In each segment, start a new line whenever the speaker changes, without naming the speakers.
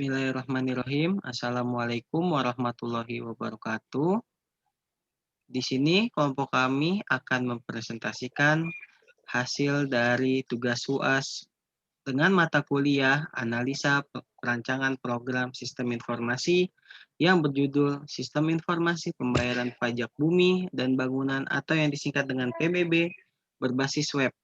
Bismillahirrahmanirrahim. Assalamualaikum warahmatullahi wabarakatuh. Di sini kelompok kami akan mempresentasikan hasil dari tugas UAS dengan mata kuliah Analisa Perancangan Program Sistem Informasi yang berjudul Sistem Informasi Pembayaran Pajak Bumi dan Bangunan atau yang disingkat dengan PBB berbasis web.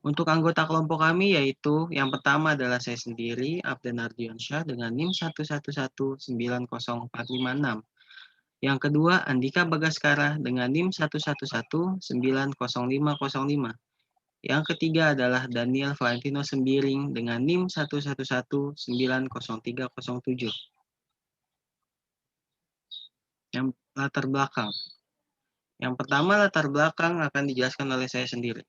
Untuk anggota kelompok kami yaitu yang pertama adalah saya sendiri, Abdan Ardiansyah dengan NIM 1119046. Yang kedua, Andika Bagaskara dengan NIM 111900505. Yang ketiga adalah Daniel Valentino Sembiring dengan NIM 111900307. Yang latar belakang. Yang pertama, latar belakang akan dijelaskan oleh saya sendiri.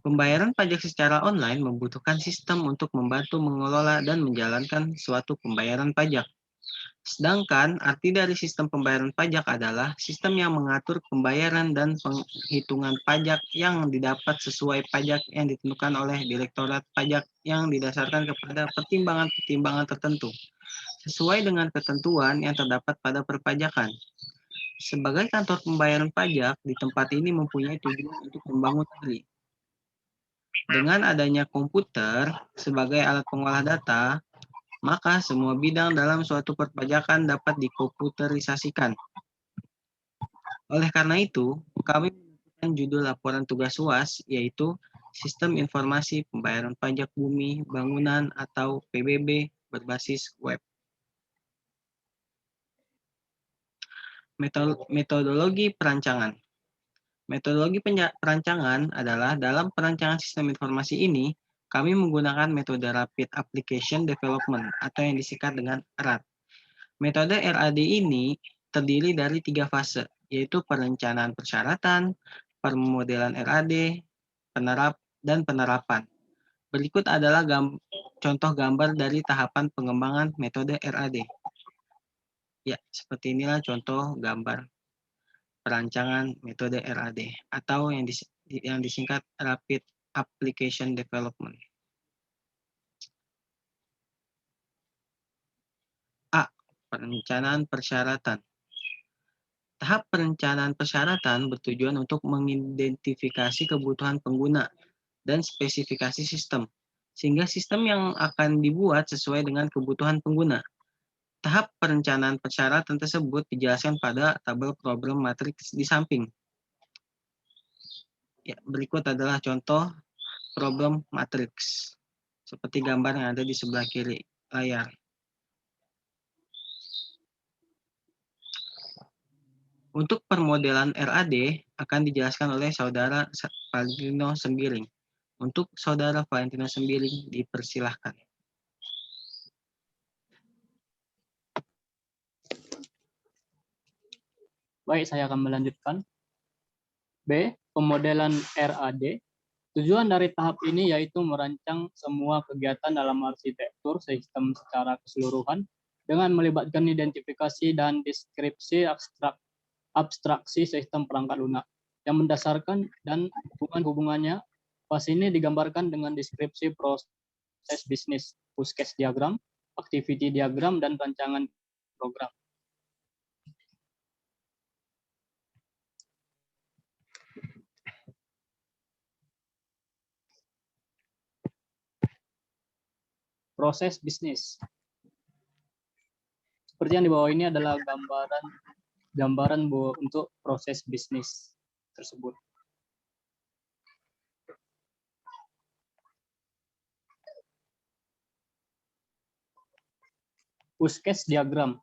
Pembayaran pajak secara online membutuhkan sistem untuk membantu mengelola dan menjalankan suatu pembayaran pajak. Sedangkan arti dari sistem pembayaran pajak adalah sistem yang mengatur pembayaran dan penghitungan pajak yang didapat sesuai pajak yang ditentukan oleh Direktorat Pajak yang didasarkan kepada pertimbangan-pertimbangan tertentu, sesuai dengan ketentuan yang terdapat pada perpajakan. Sebagai kantor pembayaran pajak, di tempat ini mempunyai tujuan untuk membangun negeri. Dengan adanya komputer sebagai alat pengolah data, maka semua bidang dalam suatu perpajakan dapat dikomputerisasikan. Oleh karena itu, kami menentukan judul laporan tugas UAS yaitu Sistem Informasi Pembayaran Pajak Bumi Bangunan atau PBB berbasis web. Metodologi perancangan. Metodologi perancangan adalah dalam perancangan sistem informasi ini, kami menggunakan metode Rapid Application Development atau yang disingkat dengan RAD. Metode RAD ini terdiri dari 3 fase, yaitu perencanaan persyaratan, pemodelan RAD, dan penerapan. Berikut adalah contoh gambar dari tahapan pengembangan metode RAD. Ya, seperti inilah contoh gambar perancangan metode RAD atau yang disingkat Rapid Application Development. A. Perencanaan persyaratan. Tahap perencanaan persyaratan bertujuan untuk mengidentifikasi kebutuhan pengguna dan spesifikasi sistem, sehingga sistem yang akan dibuat sesuai dengan kebutuhan pengguna. Tahap perencanaan persyaratan tersebut dijelaskan pada tabel problem matriks di samping. Ya, berikut adalah contoh problem matriks seperti gambar yang ada di sebelah kiri layar. Untuk permodelan RAD akan dijelaskan oleh Saudara Valentino Sembiring. Untuk Saudara Valentino Sembiring dipersilahkan.
Baik, saya akan melanjutkan. B. Pemodelan RAD. Tujuan dari tahap ini yaitu merancang semua kegiatan dalam arsitektur sistem secara keseluruhan dengan melibatkan identifikasi dan deskripsi abstraksi sistem perangkat lunak yang mendasarkan dan hubungan-hubungannya. Fase ini digambarkan dengan deskripsi proses bisnis, use case diagram, activity diagram, dan rancangan program. Proses bisnis. Seperti yang di bawah ini adalah gambaran untuk proses bisnis tersebut. Use case diagram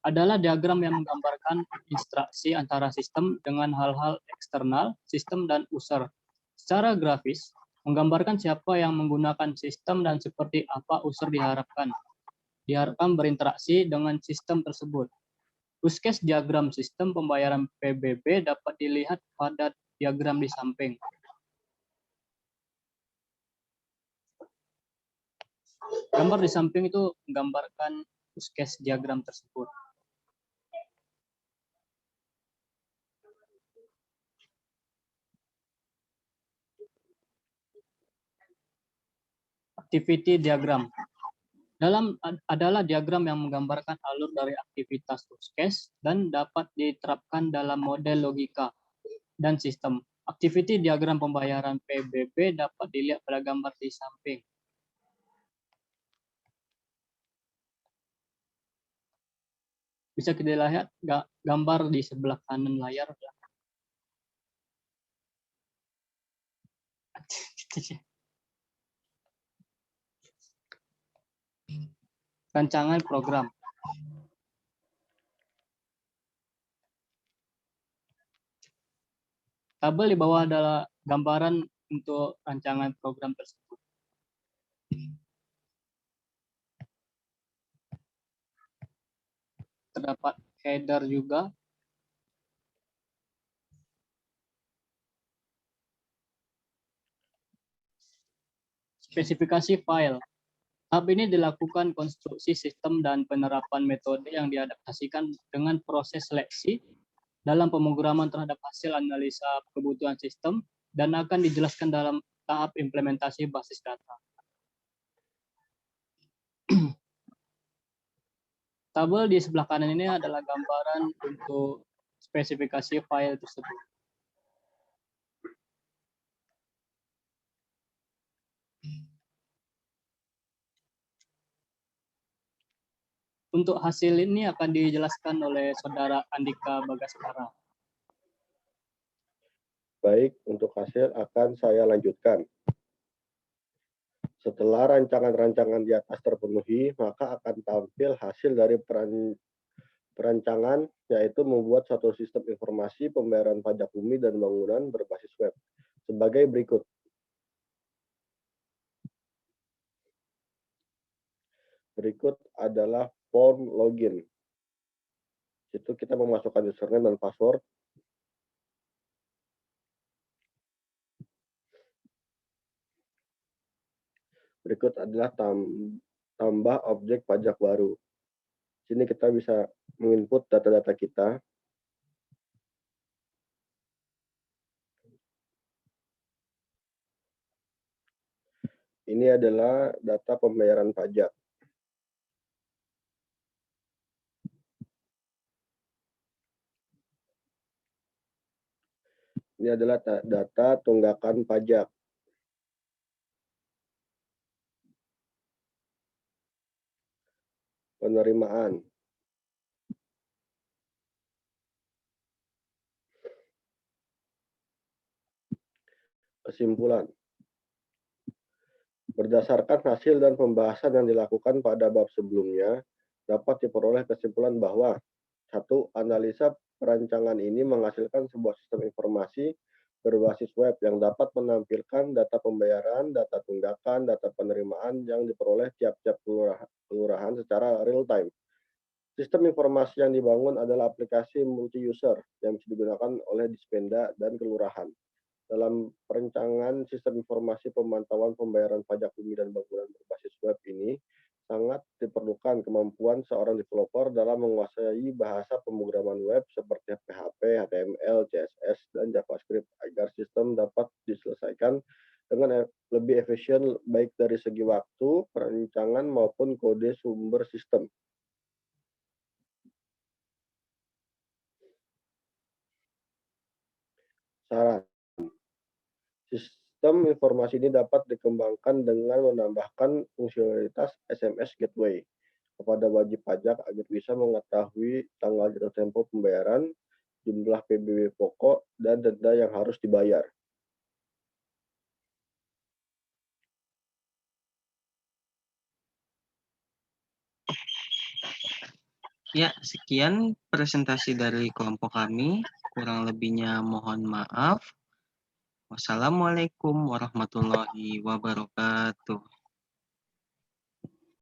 adalah diagram yang menggambarkan interaksi antara sistem dengan hal-hal eksternal, sistem dan user. Secara grafis, menggambarkan siapa yang menggunakan sistem dan seperti apa user diharapkan berinteraksi dengan sistem tersebut. Use case diagram sistem pembayaran PBB dapat dilihat pada diagram di samping. Gambar di samping itu menggambarkan use case diagram tersebut. Activity diagram. Adalah diagram yang menggambarkan alur dari aktivitas use case dan dapat diterapkan dalam model logika dan sistem. Activity diagram pembayaran PBB dapat dilihat pada gambar di samping. Bisa kita lihat gambar di sebelah kanan layar. Rancangan program. Tabel di bawah adalah gambaran untuk rancangan program tersebut. Terdapat header juga. Spesifikasi file. Tahap ini dilakukan konstruksi sistem dan penerapan metode yang diadaptasikan dengan proses seleksi dalam pemrograman terhadap hasil analisa kebutuhan sistem dan akan dijelaskan dalam tahap implementasi basis data. Tabel di sebelah kanan ini adalah gambaran untuk spesifikasi file tersebut. Untuk hasil ini akan dijelaskan oleh Saudara Andika Bagaskara.
Baik, untuk hasil akan saya lanjutkan. Setelah rancangan-rancangan di atas terpenuhi, maka akan tampil hasil dari perancangan, yaitu membuat satu sistem informasi pembayaran pajak bumi dan bangunan berbasis web sebagai berikut. Berikut adalah form login. Itu kita memasukkan username dan password. Berikut adalah tambah objek pajak baru. Sini kita bisa menginput data-data kita. Ini adalah data pembayaran pajak. Ini adalah data tunggakan pajak. Penerimaan. Kesimpulan. Berdasarkan hasil dan pembahasan yang dilakukan pada bab sebelumnya, dapat diperoleh kesimpulan bahwa 1. Analisa perancangan ini menghasilkan sebuah sistem informasi berbasis web yang dapat menampilkan data pembayaran, data tunggakan, data penerimaan yang diperoleh tiap-tiap kelurahan secara real-time. Sistem informasi yang dibangun adalah aplikasi multi-user yang bisa digunakan oleh Dispenda dan kelurahan. Dalam perencanaan sistem informasi pemantauan pembayaran pajak bumi dan bangunan berbasis web ini, sangat diperlukan kemampuan seorang developer dalam menguasai bahasa pemrograman web seperti PHP, HTML, CSS, dan JavaScript agar sistem dapat diselesaikan dengan lebih efisien baik dari segi waktu, perencanaan, maupun kode sumber sistem. Saran. Sistem informasi ini dapat dikembangkan dengan menambahkan fungsionalitas SMS Gateway kepada wajib pajak agar bisa mengetahui tanggal jatuh tempo pembayaran, jumlah PBB pokok, dan denda yang harus dibayar.
Ya, sekian presentasi dari kelompok kami. Kurang lebihnya mohon maaf. Wassalamualaikum warahmatullahi wabarakatuh.